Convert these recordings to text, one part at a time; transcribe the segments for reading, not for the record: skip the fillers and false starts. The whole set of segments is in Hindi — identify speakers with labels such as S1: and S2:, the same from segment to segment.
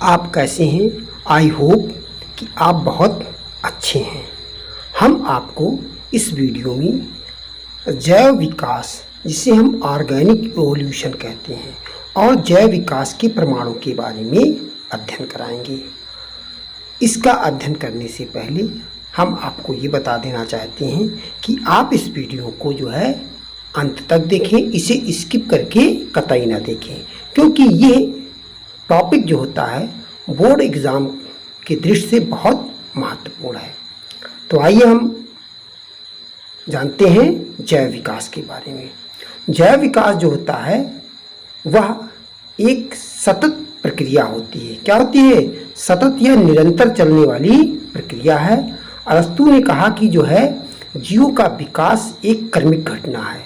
S1: आप कैसे हैं? आई होप कि आप बहुत अच्छे हैं। हम आपको इस वीडियो में जैव विकास, जिसे हम ऑर्गेनिक एवोल्यूशन कहते हैं, और जैव विकास के प्रमाणों के बारे में अध्ययन कराएंगे। इसका अध्ययन करने से पहले हम आपको ये बता देना चाहते हैं कि आप इस वीडियो को जो है अंत तक देखें, इसे स्किप करके कतई ना देखें, क्योंकि ये टॉपिक जो होता है बोर्ड एग्ज़ाम की दृष्टि से बहुत महत्वपूर्ण है। तो आइए हम जानते हैं जैव विकास के बारे में। जैव विकास जो होता है वह एक सतत प्रक्रिया होती है। क्या होती है? सतत या निरंतर चलने वाली प्रक्रिया है। अरस्तु ने कहा कि जो है जीवों का विकास एक क्रमिक घटना है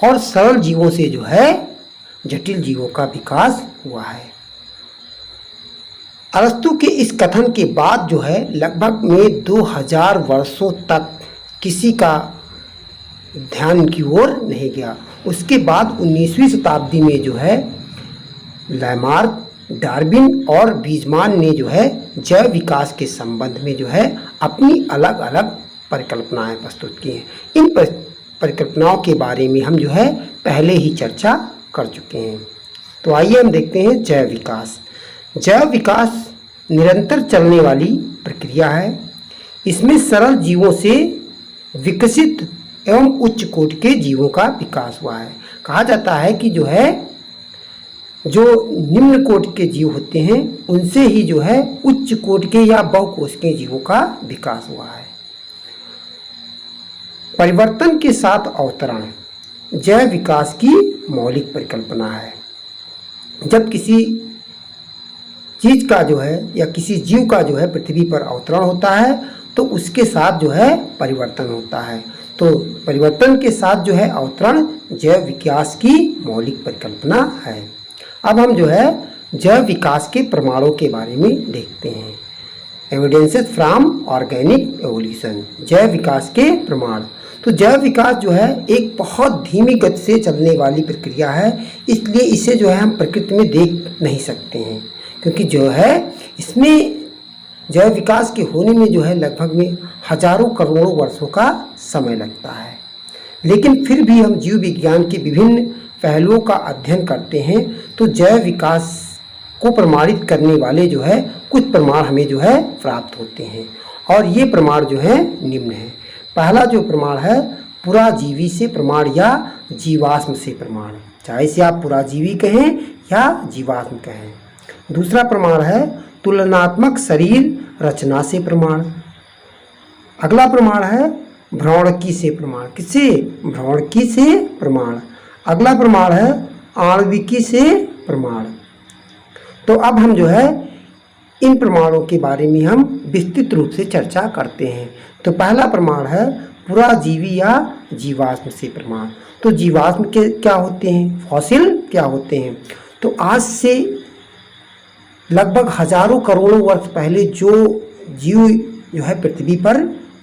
S1: और सरल जीवों से जो है जटिल जीवों का विकास हुआ है। अरस्तु के इस कथन के बाद जो है लगभग में 2000 वर्षों तक किसी का ध्यान की ओर नहीं गया। उसके बाद 19वीं शताब्दी में जो है लैमार्क, डार्विन और बीजमान ने जो है जैव विकास के संबंध में जो है अपनी अलग अलग परिकल्पनाएं प्रस्तुत की हैं। इन परिकल्पनाओं के बारे में हम जो है पहले ही चर्चा कर चुके हैं। तो आइए हम देखते हैं जैव विकास। जैव विकास निरंतर चलने वाली प्रक्रिया है। इसमें सरल जीवों से विकसित एवं उच्च कोटि के जीवों का विकास हुआ है। कहा जाता है कि जो है जो निम्न कोटि के जीव होते हैं उनसे ही जो है उच्च कोटि के या बहुकोशिकीय जीवों का विकास हुआ है। परिवर्तन के साथ अवतरण जैव विकास की मौलिक परिकल्पना है। जब किसी चीज का जो है या किसी जीव का जो है पृथ्वी पर अवतरण होता है तो उसके साथ जो है परिवर्तन होता है। तो परिवर्तन के साथ जो है अवतरण जैव विकास की मौलिक परिकल्पना है। अब हम जो है जैव विकास के प्रमाणों के बारे में देखते हैं। एविडेंसेस फ्रॉम ऑर्गेनिक एवोल्यूशन, जैव विकास के प्रमाण। तो जैव विकास जो है एक बहुत धीमी गति से चलने वाली प्रक्रिया है, इसलिए इसे जो है हम प्रकृति में देख नहीं सकते हैं, क्योंकि जो है इसमें जैव विकास के होने में जो है लगभग में हजारों करोड़ों वर्षों का समय लगता है। लेकिन फिर भी हम जीव विज्ञान के विभिन्न पहलुओं का अध्ययन करते हैं तो जैव विकास को प्रमाणित करने वाले जो है कुछ प्रमाण हमें जो है प्राप्त होते हैं, और ये प्रमाण जो है निम्न है। पहला जो प्रमाण है पुराजीवी से प्रमाण या जीवाश्म से प्रमाण, चाहे इसे आप पुराजीवी कहें या जीवाश्म कहें। दूसरा प्रमाण है तुलनात्मक शरीर रचना से प्रमाण। अगला प्रमाण है भ्रौणकी से प्रमाण। किससे? भ्रौणकी से प्रमाण। अगला प्रमाण है आणविकी से प्रमाण। तो अब हम जो है इन प्रमाणों के बारे में हम विस्तृत रूप से चर्चा करते हैं। तो पहला प्रमाण है पुराजीवी या जीवाश्म से प्रमाण। तो जीवाश्म के क्या होते हैं? फॉसिल क्या होते हैं? तो आज से लगभग हजारों करोड़ों वर्ष पहले जो जीव जो है पृथ्वी पर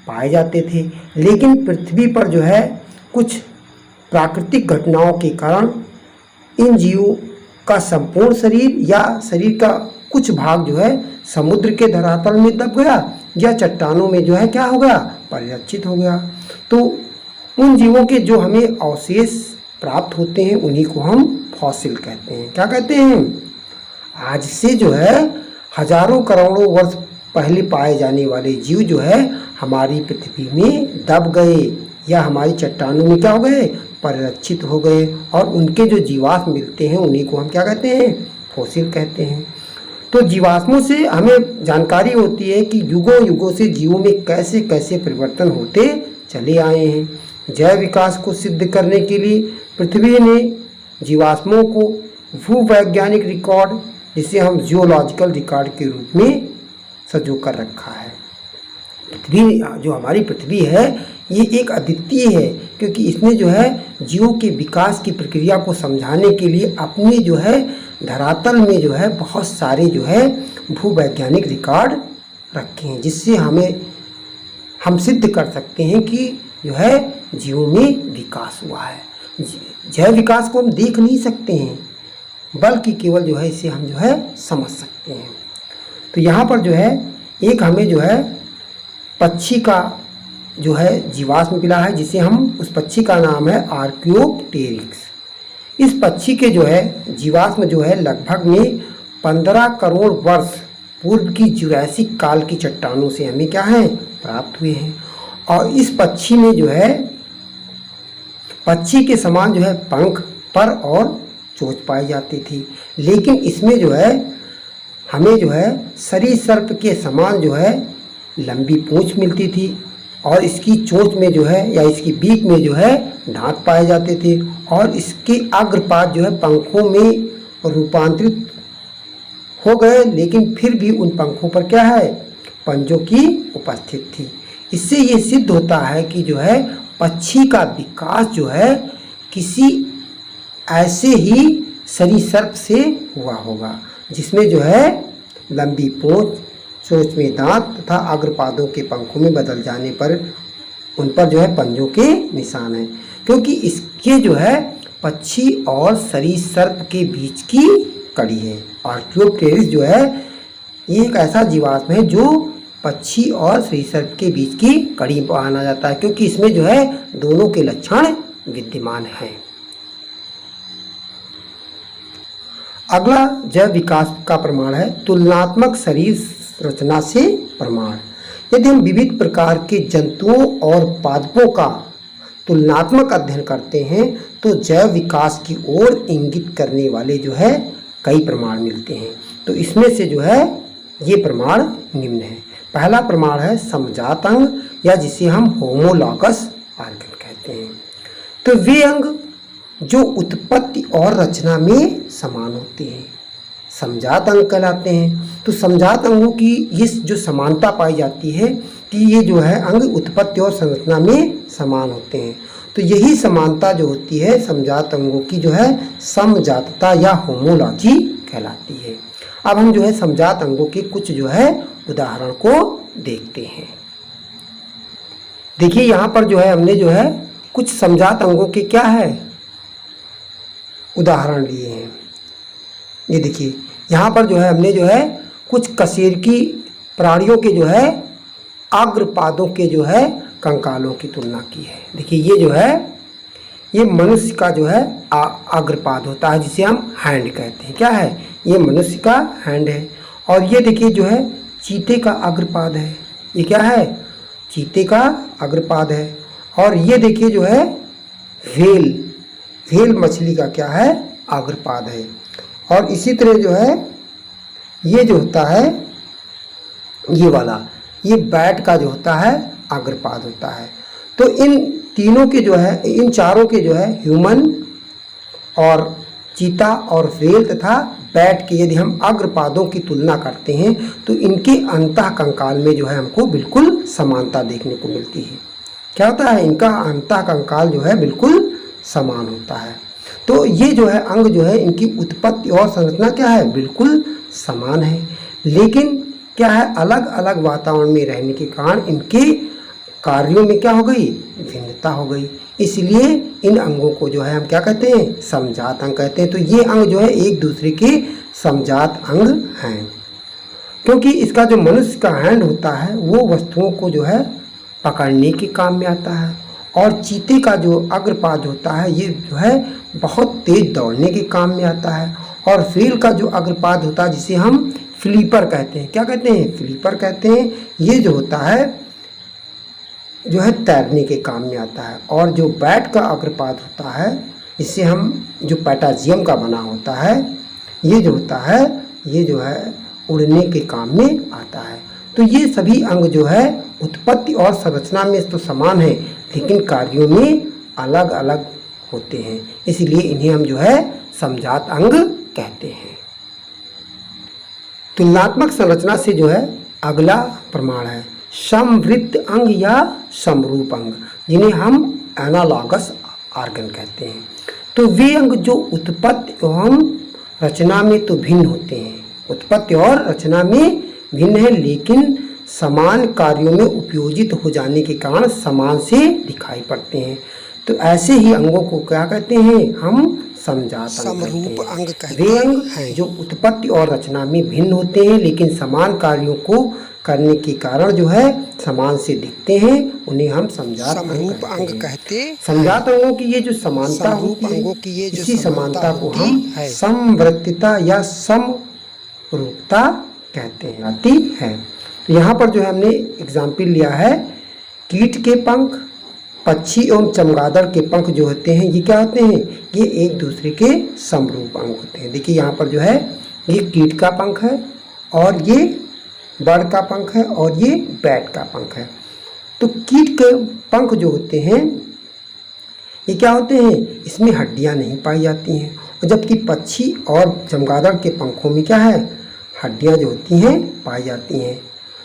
S1: पाए जाते थे, लेकिन पृथ्वी पर जो है कुछ प्राकृतिक घटनाओं के कारण इन जीवों का संपूर्ण शरीर या शरीर का कुछ भाग जो है समुद्र के धरातल में दब गया या चट्टानों में जो है क्या हो गया? परिलक्षित हो गया। तो उन जीवों के जो हमें अवशेष प्राप्त होते हैं उन्हीं को हम फॉसिल कहते हैं। क्या कहते हैं? आज से जो है हजारों करोड़ों वर्ष पहले पाए जाने वाले जीव जो है हमारी पृथ्वी में दब गए या हमारी चट्टानों में क्या हो गए? परिलक्षित हो गए, और उनके जो जीवाश्म मिलते हैं उन्हीं को हम क्या कहते हैं? फॉसिल कहते हैं। तो जीवाश्मों से हमें जानकारी होती है कि युगों युगों से जीवों में कैसे कैसे परिवर्तन होते चले आए हैं। जैव विकास को सिद्ध करने के लिए पृथ्वी ने जीवाश्मों को भूवैज्ञानिक रिकॉर्ड, जिसे हम जियोलॉजिकल रिकॉर्ड के रूप में सजो कर रखा है। पृथ्वी जो हमारी पृथ्वी है ये एक अद्वितीय है, क्योंकि इसने जो है जीवों के विकास की प्रक्रिया को समझाने के लिए अपने जो है धरातल में जो है बहुत सारे जो है भूवैज्ञानिक रिकॉर्ड रखे हैं, जिससे हम सिद्ध कर सकते हैं कि जो है जीवों में विकास हुआ है। जैव विकास को हम देख नहीं सकते हैं, बल्कि केवल जो है इसे हम जो है समझ सकते हैं। तो यहाँ पर जो है एक हमें जो है पक्षी का जो है जीवाश्म मिला है, जिसे हम उस पक्षी का नाम है आर्कियोप्टेरिक्स। इस पक्षी के जो है जीवाश्म जो है लगभग में 15 करोड़ वर्ष पूर्व की जुरासिक काल की चट्टानों से हमें क्या है प्राप्त हुए हैं। और इस पक्षी में जो है पक्षी के समान जो है पंख, पर और चोंच पाई जाती थी, लेकिन इसमें जो है हमें जो है सरीसृप के समान जो है लंबी पूंछ मिलती थी और इसकी चोंच में जो है या इसकी बीक में जो है दांत पाए जाते थे और इसके अग्रपाद जो है पंखों में रूपांतरित हो गए, लेकिन फिर भी उन पंखों पर क्या है पंजों की उपस्थित थी। इससे ये सिद्ध होता है कि जो है पक्षी का विकास जो है किसी ऐसे ही सरीसृप से हुआ होगा जिसमें जो है लंबी पूंछ, चोंच में दांत तथा अग्रपादों के पंखों में बदल जाने पर उन पर जो है पंजों के निशान हैं, क्योंकि इसके जो है पक्षी और सरीसृप के बीच की कड़ी है। आर्कियोप्टेरिक्स जो है ये एक ऐसा जीवाश्म है जो पक्षी और सरीसृप के बीच की कड़ी माना जाता है, क्योंकि इसमें जो है दोनों के लक्षण विद्यमान हैं। अगला जैव विकास का प्रमाण है तुलनात्मक शरीर रचना से प्रमाण। यदि हम विविध प्रकार के जंतुओं और पादपों का तुलनात्मक अध्ययन करते हैं तो जैव विकास की ओर इंगित करने वाले जो है कई प्रमाण मिलते हैं। तो इसमें से जो है ये प्रमाण निम्न है। पहला प्रमाण है समजात अंग, या जिसे हम होमोलॉगस ऑर्गन कहते हैं। तो वे अंग जो उत्पत्ति और रचना में समान होते हैं समजात अंग कहलाते हैं। तो समजात अंगों की ये जो समानता पाई जाती है कि ये जो है अंग उत्पत्ति और संरचना में समान होते हैं। तो यही समानता जो होती है समजात अंगों की जो है समजातता या होमोलॉजी कहलाती है। अब हम जो है समजात अंगों के कुछ जो है उदाहरण को देखते हैं। देखिए यहाँ पर जो है हमने जो है कुछ समजात अंगों के क्या है उदाहरण लिए हैं। ये देखिए यहाँ पर जो है हमने जो है कुछ कशेरुकी प्राणियों के जो है अग्रपादों के जो है कंकालों की तुलना की है। देखिए ये जो है ये मनुष्य का जो है अग्रपाद होता है जिसे हम हैंड कहते हैं। क्या है ये मनुष्य का हैंड है। और ये देखिए जो है चीते का अग्रपाद है। ये क्या है चीते का अग्रपाद है। और ये देखिए जो है व्हेल मछली का क्या है अग्रपाद है। और इसी तरह जो है ये जो होता है ये वाला ये बैट का जो होता है अग्रपाद होता है। तो इन तीनों के जो है इन चारों के जो है ह्यूमन और चीता और व्हेल तथा बैट के यदि हम अग्रपादों की तुलना करते हैं तो इनके अंतः कंकाल में जो है हमको बिल्कुल समानता देखने को मिलती है। क्या होता है इनका अंतः कंकाल जो है बिल्कुल समान होता है। तो ये जो है अंग जो है इनकी उत्पत्ति और संरचना क्या है बिल्कुल समान है, लेकिन क्या है अलग अलग वातावरण में रहने के कारण इनके कार्यों में क्या हो गई भिन्नता हो गई। इसलिए इन अंगों को जो है हम क्या कहते हैं समजात अंग कहते हैं। तो ये अंग जो है एक दूसरे के समजात अंग हैं, क्योंकि इसका जो मनुष्य का हैंड होता है वो वस्तुओं को जो है पकड़ने के काम में आता है और चीते का जो अग्रपाद होता है ये जो है बहुत तेज दौड़ने के काम में आता है। और व्हेल का जो अग्रपाद होता है जिसे हम फ्लीपर कहते हैं। क्या कहते हैं फ्लीपर कहते हैं। ये जो होता है जो है तैरने के काम में आता है। और जो बैट का अग्रपाद होता है इससे हम जो पैटाजियम का बना होता है ये जो होता है ये जो है उड़ने के काम में आता है। तो ये सभी अंग जो है उत्पत्ति और संरचना में तो समान है लेकिन कार्यों में अलग अलग होते हैं, इसलिए इन्हें हम जो है समजात अंग कहते हैं। तुलनात्मक संरचना से जो है अगला प्रमाण है समवृत्त अंग या समरूप अंग, जिन्हें हम एनालॉगस ऑर्गन कहते हैं। तो वे अंग जो उत्पत्ति एवं रचना में तो भिन्न होते हैं, उत्पत्ति और रचना में भिन्न है लेकिन समान कार्यों में उपयोजित हो जाने के कारण समान से दिखाई पड़ते हैं। तो ऐसे ही अंगों को क्या कहते हैं हम समजात अंग कहते
S2: समरूप
S1: हैं।
S2: अंग कहते
S1: वे अंग
S2: हैं
S1: जो उत्पत्ति और रचना में भिन्न होते हैं लेकिन समान कार्यों को करने के कारण जो है समान से दिखते हैं, उन्हें हम समजात
S2: समरूप अंग
S1: हैं।
S2: कहते
S1: समजात अंगों की ये जो समानता
S2: समरूप
S1: होती
S2: अंगों
S1: है,
S2: की ये जो
S1: इसी
S2: समानता
S1: समानता को
S2: होती
S1: हम
S2: है।
S1: समवृत्तता या समरूपता कहते हैं आती है। तो यहाँ पर जो है हमने एग्जाम्पल लिया है, कीट के पंख, पक्षी एवं चमगादड़ के पंख जो होते हैं ये क्या होते हैं, ये एक दूसरे के समरूप अंग होते हैं। देखिए यहाँ पर जो है ये कीट का पंख है और ये बर्ड का पंख है और ये बैट का पंख है। तो कीट के पंख जो होते हैं ये क्या होते हैं, इसमें हड्डियां नहीं पाई जाती हैं, और जबकि पक्षी और चमगादड़ के पंखों में क्या है, हड्डियां जो होती हैं पाई जाती हैं।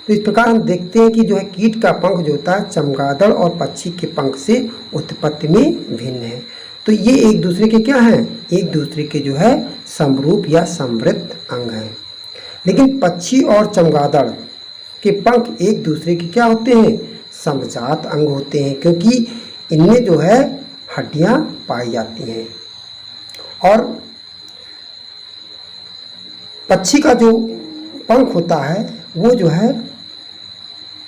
S1: तो इस प्रकार हम देखते हैं कि जो है कीट का पंख जो होता है चमगादड़ और पक्षी के पंख से उत्पत्ति में भिन्न है। तो ये एक दूसरे के क्या हैं, एक दूसरे के जो है समरूप या समवृत्त अंग हैं। लेकिन पक्षी और चमगादड़ के पंख एक दूसरे के क्या होते हैं, समजात अंग होते हैं, क्योंकि इनमें जो है हड्डियां पाई जाती हैं। और पक्षी का जो पंख होता है वो जो है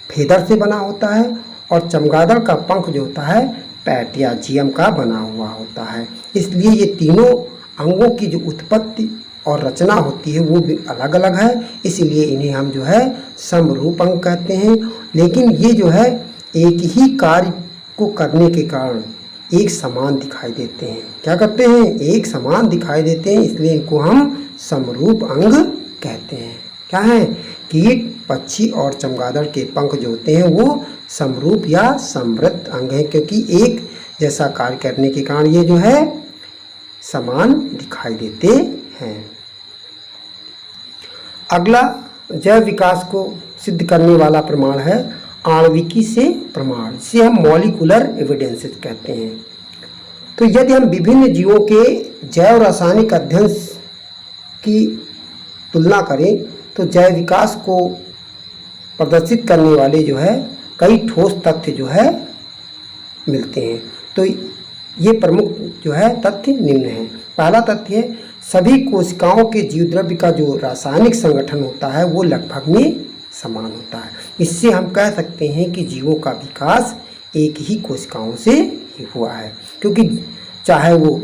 S1: फेदर से बना होता है और चमगादड़ का पंख जो होता है पैट या जियम का बना हुआ होता है। इसलिए ये तीनों अंगों की जो उत्पत्ति और रचना होती है वो भी अलग अलग है, इसलिए इन्हें हम जो है समरूप अंग कहते हैं। लेकिन ये जो है एक ही कार्य को करने के कारण एक समान दिखाई देते हैं। क्या करते हैं, एक समान दिखाई देते हैं, इसलिए इनको हम समरूप अंग कहते हैं। क्या है, कीट, पक्षी और चमगादड़ के पंख जो होते हैं वो समरूप या समवृत्त अंग हैं, क्योंकि एक जैसा कार्य करने के कारण ये जो है समान दिखाई देते हैं। अगला जैव विकास को सिद्ध करने वाला प्रमाण है आणविकी से प्रमाण, जिसे हम मॉलिक्यूलर एविडेंसेस कहते हैं। तो यदि हम विभिन्न जीवों के जैव रासायनिक अध्ययन की तुलना करें तो जैव विकास को प्रदर्शित करने वाले जो है कई ठोस तथ्य जो है मिलते हैं। तो ये प्रमुख जो है तथ्य निम्न हैं। पहला तथ्य है, सभी कोशिकाओं के जीवद्रव्य का जो रासायनिक संगठन होता है वो लगभग में समान होता है। इससे हम कह सकते हैं कि जीवों का विकास एक ही कोशिकाओं से ही हुआ है, क्योंकि चाहे वो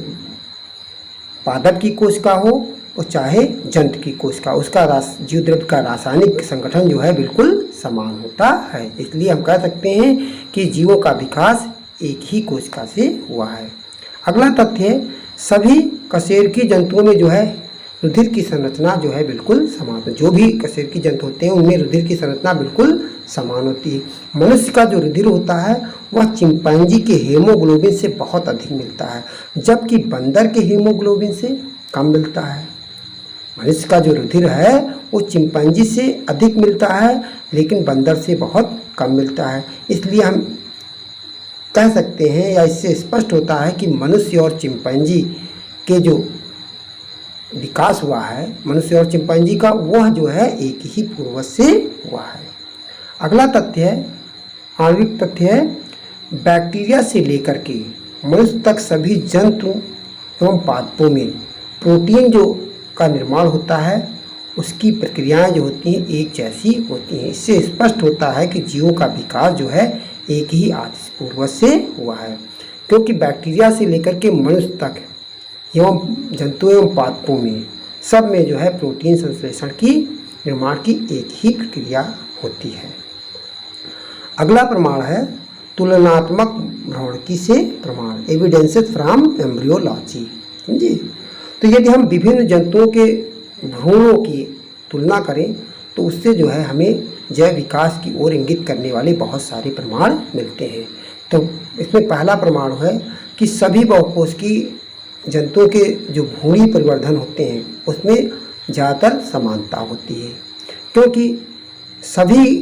S1: पादप की कोशिका हो और चाहे जंतु की कोशिका, उसका जीवद्रव्य का रासायनिक संगठन जो है बिल्कुल समान होता है। इसलिए हम कह सकते हैं कि जीवों का विकास एक ही कोशिका से हुआ है। अगला तथ्य है, सभी कशेरुकी जंतुओं में जो है रुधिर की संरचना जो है बिल्कुल समान है। जो भी कशेरुकी जंतु होते हैं उनमें रुधिर की संरचना बिल्कुल समान होती है। मनुष्य का जो रुधिर होता है वह चिंपैंजी के हीमोग्लोबिन से बहुत अधिक मिलता है, जबकि बंदर के हीमोग्लोबिन से कम मिलता है। मनुष्य का जो रुधिर है वो चिंपैंजी से अधिक मिलता है, लेकिन बंदर से बहुत कम मिलता है। इसलिए हम कह सकते हैं या इससे स्पष्ट होता है कि मनुष्य और चिंपैंजी के जो विकास हुआ है, मनुष्य और चिंपैंजी का, वह जो है एक ही पूर्वज से हुआ है। अगला तथ्य है, आणविक तथ्य है, बैक्टीरिया से लेकर के मनुष्य तक सभी जंतु एवं पादपों में प्रोटीन जो का निर्माण होता है उसकी प्रक्रियाएं जो होती हैं एक जैसी होती हैं। इससे स्पष्ट होता है कि जीवों का विकास जो है एक ही आदि पूर्वज से हुआ है, क्योंकि बैक्टीरिया से लेकर के मनुष्य तक एवं जंतु एवं पादपों में सब में जो है प्रोटीन संश्लेषण की निर्माण की एक ही प्रक्रिया होती है। अगला प्रमाण है तुलनात्मक भ्रमणकी से प्रमाण, एविडेंसेस फ्रॉम एम्ब्रियोलॉजी। समझिए, तो यदि हम विभिन्न जंतुओं के भ्रूणों की तुलना करें तो उससे जो है हमें जैव विकास की ओर इंगित करने वाले बहुत सारे प्रमाण मिलते हैं। तो इसमें पहला प्रमाण है कि सभी बहुकोशिकीय जंतुओं के जो भ्रूणी परिवर्धन होते हैं उसमें ज़्यादातर समानता होती है, क्योंकि सभी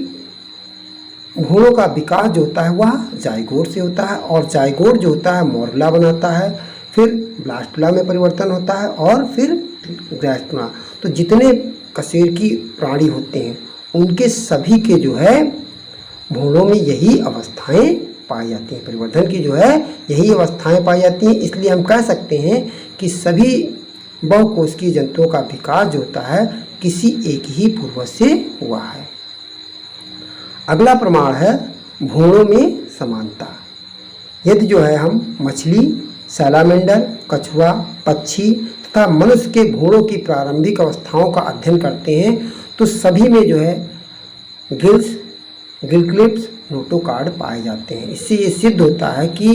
S1: भ्रूणों का विकास जो होता है वह जाइगोट से होता है, और जाइगोट जो होता है मोर्बला बनाता है, फिर ब्लास्टुला में परिवर्तन होता है और फिर ग्रास्टुला। तो जितने कशेरुकी प्राणी होते हैं उनके सभी के जो है भ्रूणों में यही अवस्थाएं पाई जाती हैं। परिवर्धन की जो है यही अवस्थाएं पाई जाती हैं। इसलिए हम कह सकते हैं कि सभी बहुकोशिकीय जंतुओं का विकास जो होता है किसी एक ही पूर्वज से हुआ है। अगला प्रमाण है भ्रूणों में समानता। यदि जो है हम मछली, सैलामेंडर, कछुआ, पक्षी तथा मनुष्य के भ्रूणों की प्रारंभिक अवस्थाओं का अध्ययन करते हैं तो सभी में जो है गिल्स, गिल क्लिप्स, नोटोकार्ड पाए जाते हैं। इससे ये सिद्ध होता है कि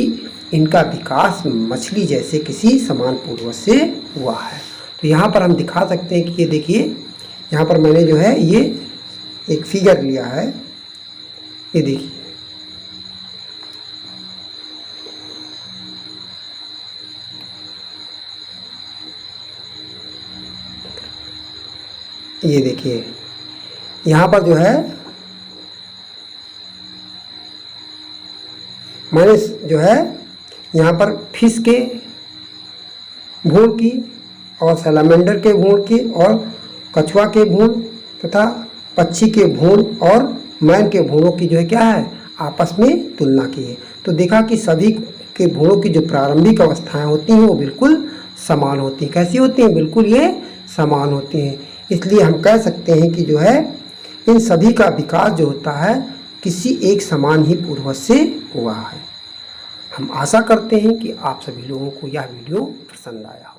S1: इनका विकास मछली जैसे किसी समान पूर्वज से हुआ है। तो यहाँ पर हम दिखा सकते हैं कि ये देखिए, यहाँ पर मैंने जो है ये एक फिगर लिया है, ये देखिए, ये देखिए यहाँ पर जो है मैंने जो है यहाँ पर फिश के भ्रूण की और सैलामेंडर के भ्रूण की और कछुआ के भ्रूण तथा पक्षी के भ्रूण और मैन के भ्रूणों की जो है क्या है आपस में तुलना की है। तो देखा कि सभी के भ्रूणों की जो प्रारंभिक अवस्थाएं होती हैं वो बिल्कुल समान होती हैं। कैसी होती हैं? बिल्कुल ये समान होती हैं। इसलिए हम कह सकते हैं कि जो है इन सभी का विकास जो होता है किसी एक समान ही पूर्वज से हुआ है। हम आशा करते हैं कि आप सभी लोगों को यह वीडियो पसंद आया।